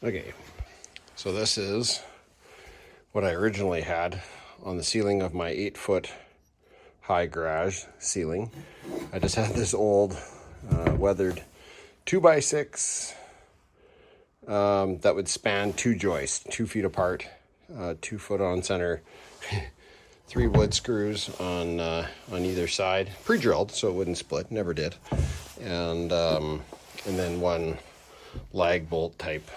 Okay, so this is what I originally had on the ceiling of my 8-foot high garage ceiling. I just had this old weathered 2x6 that would span 2 joists, 2 feet apart, 2 foot on center, 3 wood screws on either side, pre-drilled so it wouldn't split, never did, and then one lag bolt type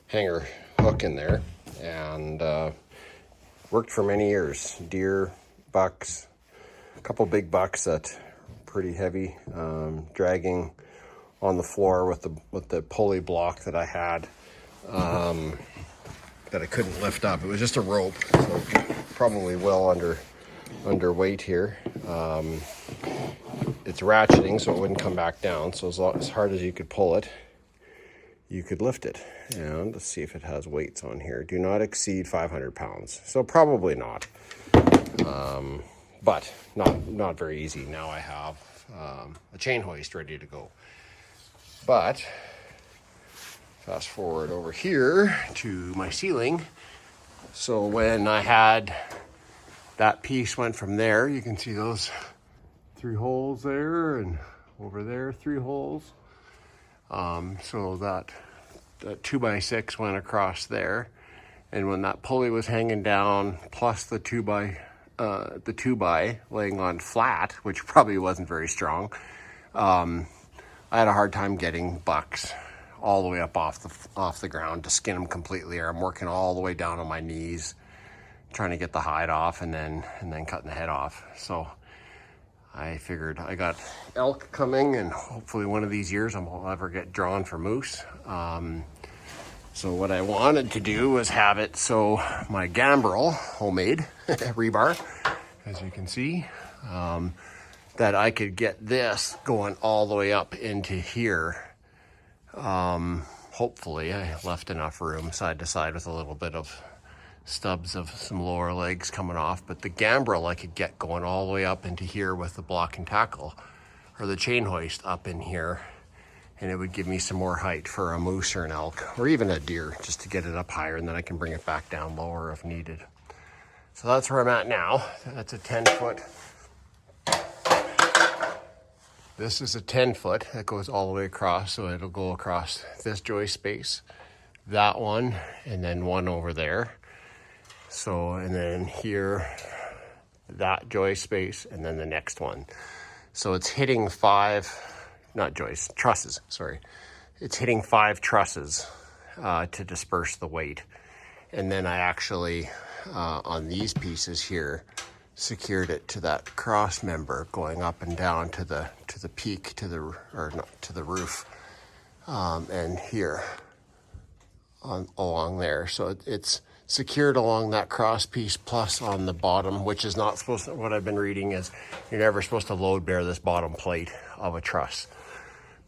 hanger hook in there, and worked for many years. Deer, bucks, a couple big bucks that pretty heavy, dragging on the floor with the pulley block that I had that I couldn't lift up. It was just a rope, so probably well underweight here. It's ratcheting so it wouldn't come back down, so as hard as you could pull it, you could lift it. And let's see if it has weights on here. Do not exceed 500 pounds. So probably not. But not very easy. Now I have a chain hoist ready to go. But fast forward over here to my ceiling. So when I had that piece went from there, you can see those 3 holes there, and over there 3 holes. So that 2x6 went across there, and when that pulley was hanging down, plus the 2x laying on flat, which probably wasn't very strong, I had a hard time getting bucks all the way up off the ground to skin them completely. Or I'm working all the way down on my knees, trying to get the hide off, and then cutting the head off. So I figured I got elk coming, and hopefully one of these years I'll ever get drawn for moose. So what I wanted to do was have it so my gambrel, homemade rebar, as you can see, that I could get this going all the way up into here. Hopefully I left enough room side to side with a little bit of stubs of some lower legs coming off, but the gambrel I could get going all the way up into here with the block and tackle, or the chain hoist up in here, and it would give me some more height for a moose or an elk, or even a deer, just to get it up higher, and then I can bring it back down lower if needed. So that's where I'm at now. That's a 10-foot. This is a 10-foot that goes all the way across, so it'll go across this joist space, that one, and then one over there. So, and then here, that joist space, and then the next one. So it's hitting 5, not joists, trusses, sorry. It's hitting 5 trusses to disperse the weight. And then I actually, on these pieces here, secured it to that cross member going up and down to the peak, or not to the roof, and here along there. So it's secured along that cross piece, plus on the bottom, which is not supposed to, what I've been reading is you're never supposed to load bear this bottom plate of a truss.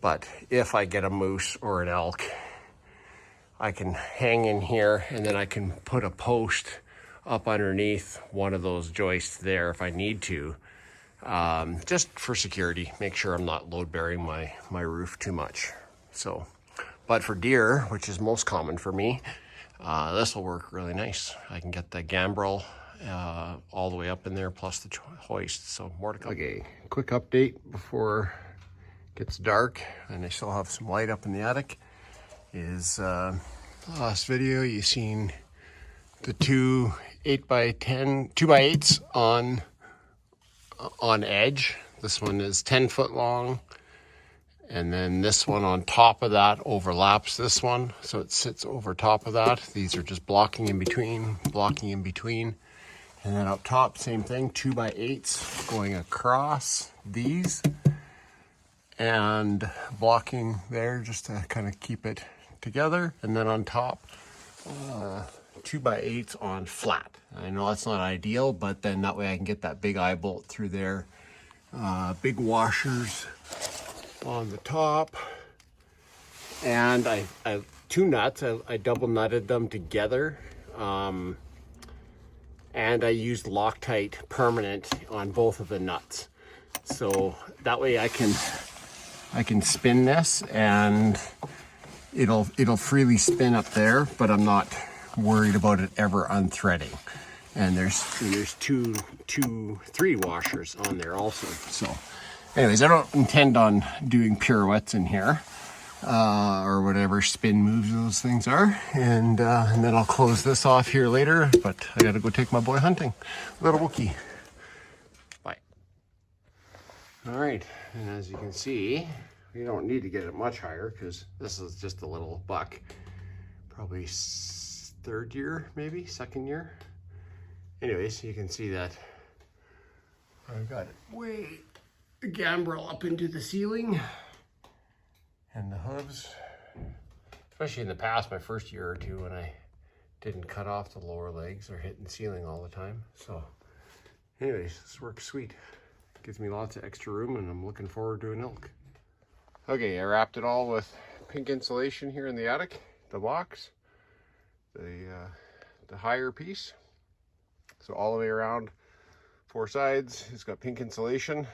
But if I get a moose or an elk, I can hang in here, and then I can put a post up underneath one of those joists there if I need to, just for security, make sure I'm not load bearing my roof too much. So, but for deer, which is most common for me, this will work really nice. I can get the gambrel all the way up in there, plus the hoist. So more to come. Okay, quick update before it gets dark and I still have some light up in the attic. Is last video you seen the 2 8x10 2x8s on edge. This one is 10 foot long. And then this one on top of that overlaps this one, so it sits over top of that. These are just blocking in between. And then up top, same thing, 2x8s going across these and blocking there just to kind of keep it together. And then on top, 2x8s on flat. I know that's not ideal, but then that way I can get that big eye bolt through there. Big washers on the top, and I 2 nuts. I double nutted them together, and I used Loctite permanent on both of the nuts, so that way I can spin this and it'll freely spin up there, but I'm not worried about it ever unthreading. And there's three washers on there also. So anyways, I don't intend on doing pirouettes in here or whatever spin moves those things are. And then I'll close this off here later, but I gotta go take my boy hunting. Little Wookie. Bye. All right, and as you can see, we don't need to get it much higher because this is just a little buck. Probably third year, maybe second year. Anyways, you can see that I've got it way gambrel up into the ceiling, and the hooves, especially in the past, my first year or two when I didn't cut off the lower legs, are hitting the ceiling all the time. So anyways, this works sweet. Gives me lots of extra room, and I'm looking forward to an elk. Okay, I wrapped it all with pink insulation here in the attic, the box, the higher piece. So all the way around, 4 sides, it's got pink insulation.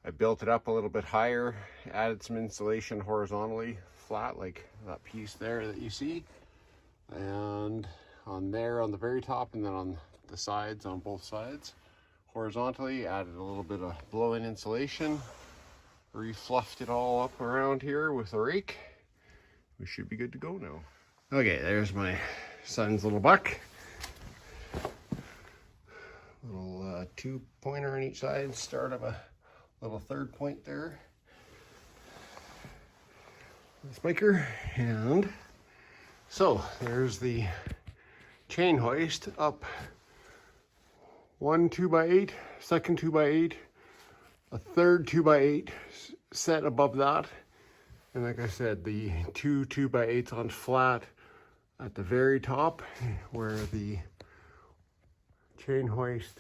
I built it up a little bit higher, added some insulation horizontally, flat, like that piece there that you see. And on there, on the very top, and then on the sides, on both sides, horizontally, added a little bit of blow-in insulation. Refluffed it all up around here with a rake. We should be good to go now. Okay, there's my son's little buck. Little 2-pointer on each side, start of a little 3rd point there. The spiker, and so there's the chain hoist up. 1 2x8, second 2x8, a 3rd 2x8 set above that. And like I said, the 2 2x8s on flat at the very top where the chain hoist